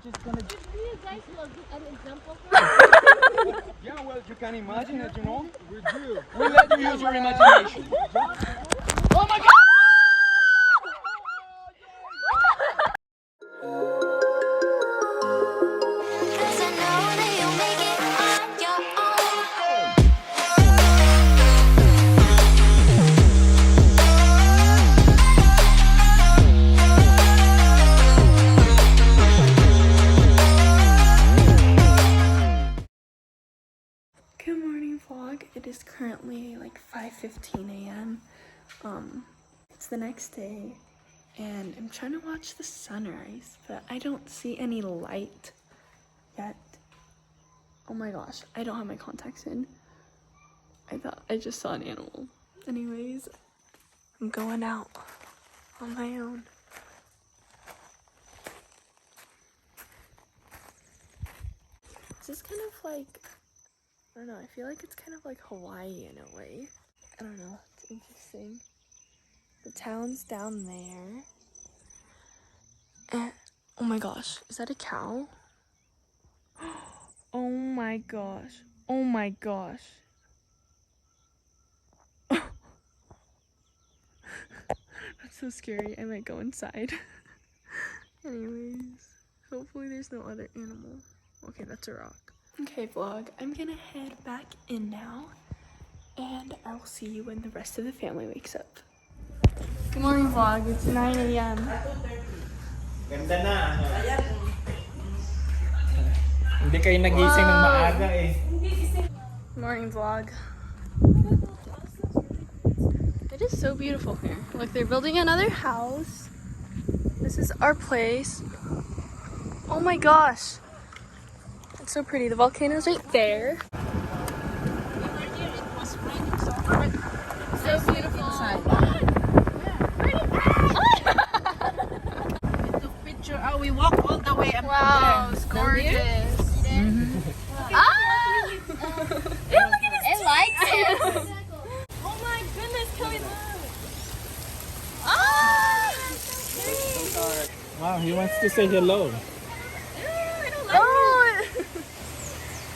just gonna. Do you guys will give an example? Yeah, well, you can imagine it, you know. We do. We let you use your imagination. Oh my God! Good morning vlog. It is currently like 5:15 a.m. It's the next day and I'm trying to watch the sunrise, but I don't see any light yet. Oh my gosh, I don't have my contacts in. I thought I just saw an animal. Anyways, I'm going out on my own. This is kind of like, I don't know, I feel like it's kind of like Hawaii in a way. I don't know, it's interesting. The town's down there. And, oh my gosh, is that a cow? Oh my gosh, oh my gosh. That's so scary, I might go inside. Anyways, hopefully there's no other animal. Okay, that's a rock. Okay vlog, I'm gonna head back in now and I will see you when the rest of the family wakes up. Good morning vlog, it's 9 a.m. Ganda na. Hindi kayo nagising ng maaga eh. Morning vlog. It is so beautiful here. Look, they're building another house. This is our place. Oh my gosh. It's so pretty. The volcano's right there. So beautiful. Oh, we walk all the way up. Wow, it's gorgeous. Ah! Ew, look at this. It likes it. Oh my goodness, Kelly, look. Ah! Wow, he wants to say hello.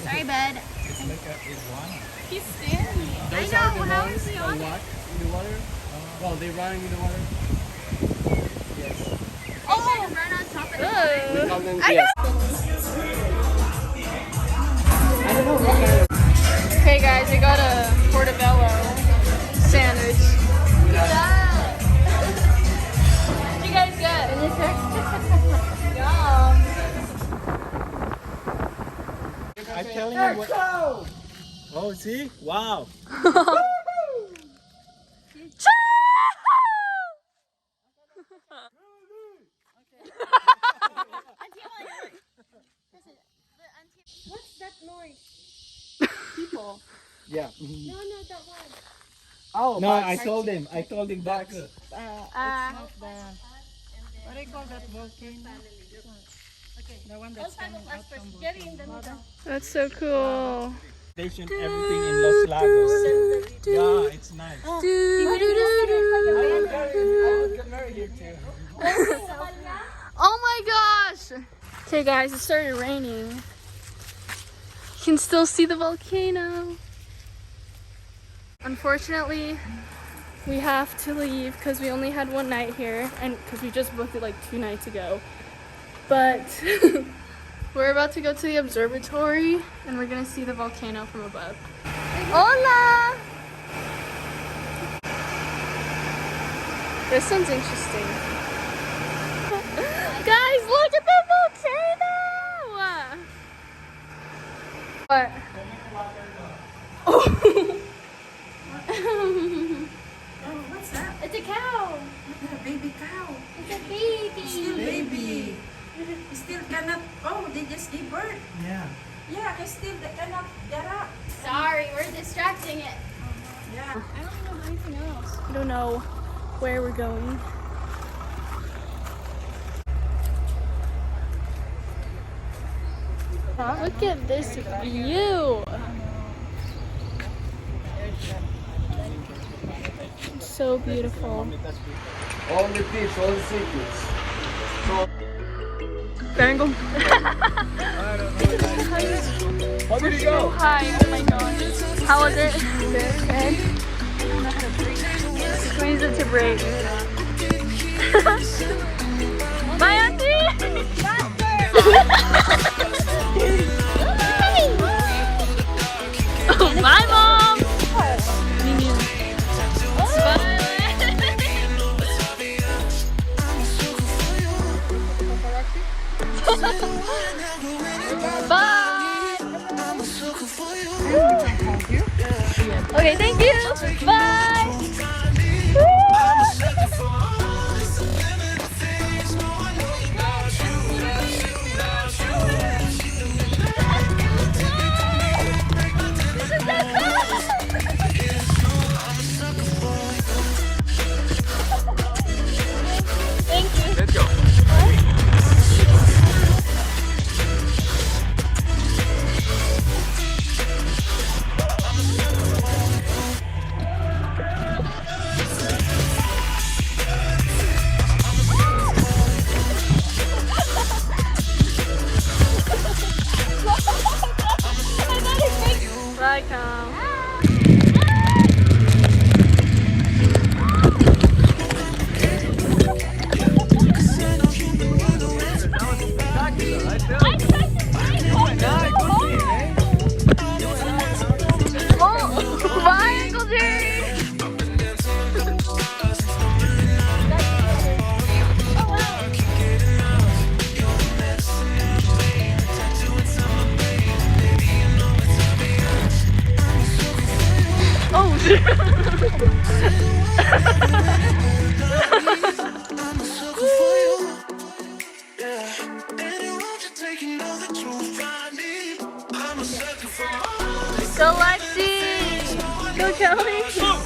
Sorry, bud. It's like a iguana. He's staring. I know. How is he on it? What? In the water? Well, they're running in the water. Yes. Oh, run on top of the Call them I yes. I don't know. Okay, guys, I got a portobello sandwich. Look at that. What did you guys get? Yum. I'm telling you what. Oh, see? Wow. What's that noise? People. Yeah. No, that one. Oh, No, I told him that. What do you call that volcano? The one that's coming out from volcano. That's so cool. Station everything in Los Lagos. Yeah, it's nice. I would get married here too. Oh my gosh! Okay guys, it started raining. You can still see the volcano. Unfortunately, we have to leave because we only had one night here and because we just booked it like 2 nights ago. But we're about to go to the observatory and we're gonna see the volcano from above. Hola! This one's interesting. Guys, look at the volcano! What? Oh, what's that? It's a cow. A baby cow. It's a baby. Still baby. Still cannot. Oh, they just gave birth. Yeah. Yeah, they still they cannot get up. Sorry, we're distracting it. Yeah. I don't know anything else. I don't know where we're going. Look at this view. It's so beautiful. All the tips, all the secrets. So angle? How did it go? Hi, oh my gosh. How was it? Good. Squeeze it to break. Bye, Auntie! Bye, Mom! Bye! Okay, thank you! Bye! Thank you. Let's go. RICAN. Oh, bye, Uncle Jerry. Oh, shit. Go Lexi! Go Kelly! Oh.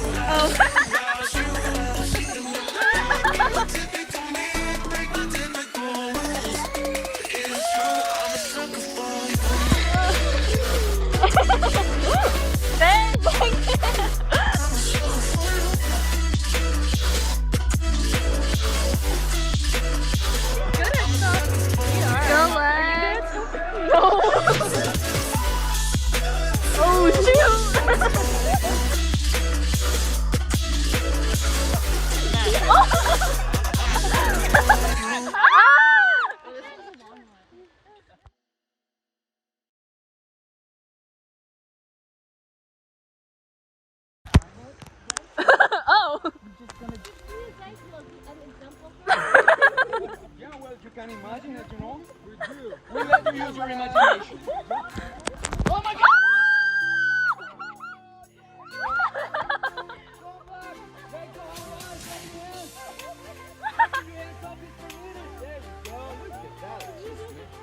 Go Lex! No! Oh Oh! Yeah, well, you can imagine it, you know? We do. We let you use your imagination. Oh my God!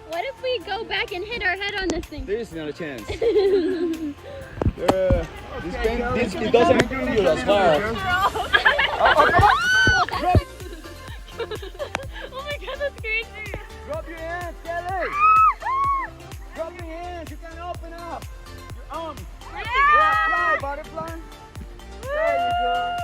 What if we go back and hit our head on this thing? There is not a chance. This it doesn't do you as far. Oh my God, that's crazy. Drop your hands, Kelly. Drop your hands. You can open up your arms. Yeah, fly, butterfly. There you go.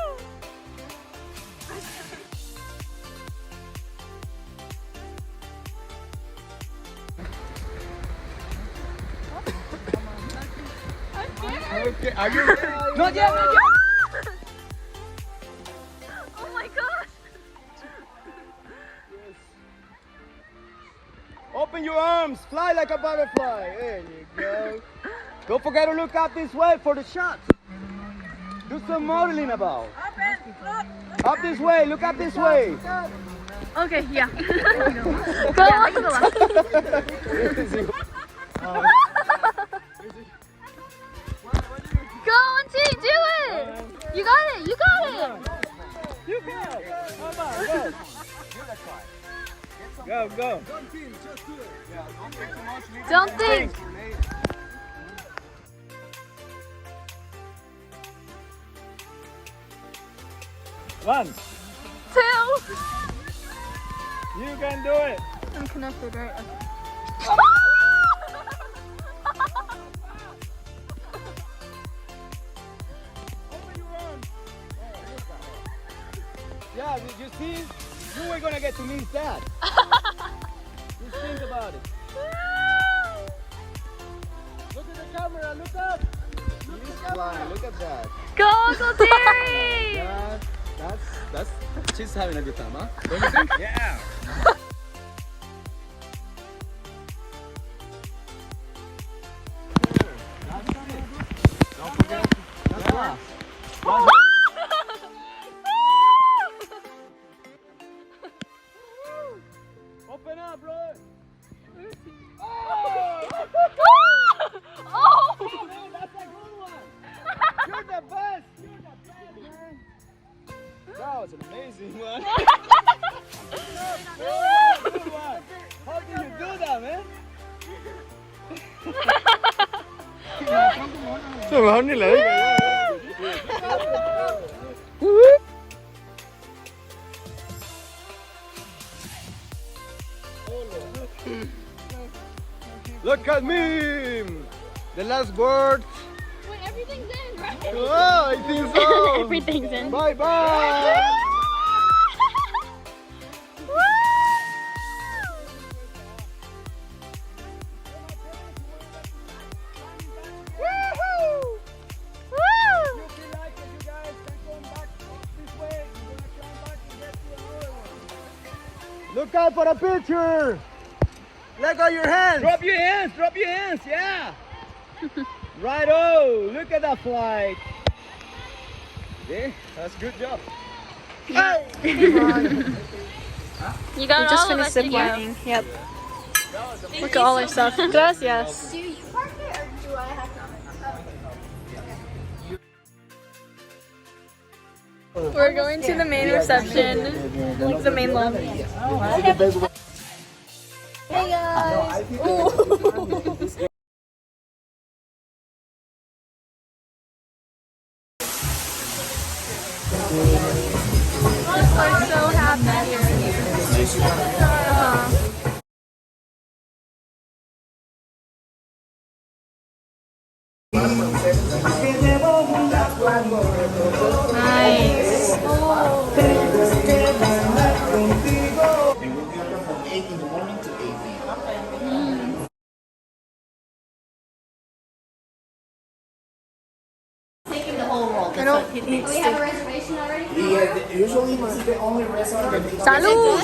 Okay, are you ready? Not yet, not yet. Oh my gosh! Open your arms, fly like a butterfly. There you go. Don't forget to look up this way for the shots. Do some modeling about. Up this way, look up this way. Okay, yeah. Go on. Go Auntie, do it! You got it, you got it! You go. Come on, go. Go, go. Don't think! One. 2! You can do it. I'm connected, right? Yeah, you see? You were gonna get to miss that. Just think about at that. Go, Terry! That's she's having a good time, huh? Don't you think? Yeah. Don't forget. Yeah. Open up, bro. Oh! Oh! Man, that's a good one. You're the best. You're the best, man. That was an amazing one. Good one. How did you do that, man? Look at me! The last word. Wait, everything's in, right? Oh, I think so. Everything's in. Bye bye. Look out for a picture! Let go your hands! Drop your hands, yeah! Right, oh, look at that flight! Yeah, that's a good job. Hey! You got Just all of finished us to go. ziplining. Yep. Look at all our stuff. Gracias. Do you park it or do I have to? We're going to the main reception, like the main lobby. Hey guys! Ooh. We're so happy here. Nice. They will be open from 8 in the morning to 8 p.m. Taking the whole world. I don't eat Do we have a steak. reservation already? Yeah, usually this is the only restaurant that people Salud!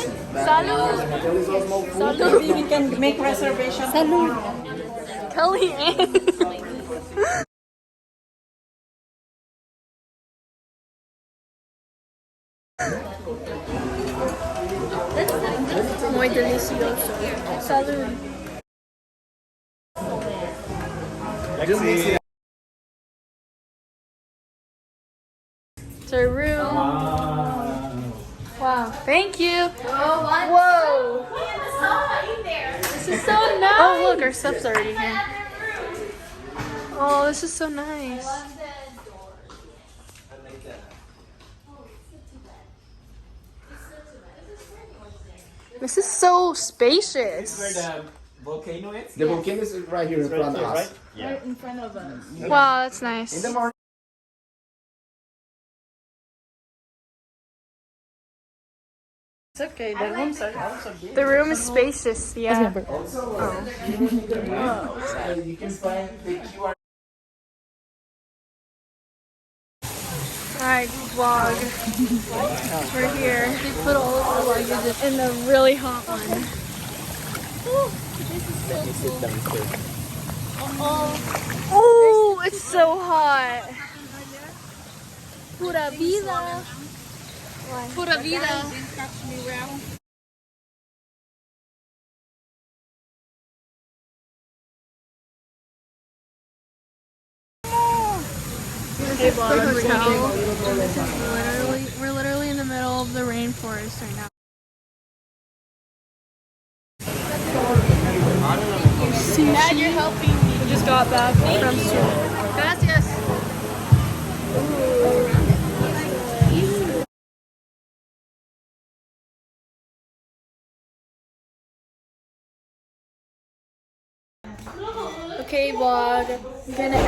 There is also no food. Salud! We can make reservation. Salud! Kelly Ann! Muy delicioso. Salud! It's our room. Wow. Thank you. Whoa. This is so nice. Oh, look, our stuff's already here. Oh, this is so nice. This is so spacious. Where the volcano is? The volcano is right here in front of us. Right? Yeah. In front of us. Wow, that's nice. In the morning. It's okay. The rooms are also big. The room is spacious, yeah. Also, you can find the QR. Alright, vlog. We're here. They put all of our luggage in the really hot one. Oh, it's so hot. Pura vida. Pura vida. Hey, we're literally in the middle of the rainforest right now. Dad, you're helping me. We just got back from swimming. Gracias. Okay, vlog. I'm gonna end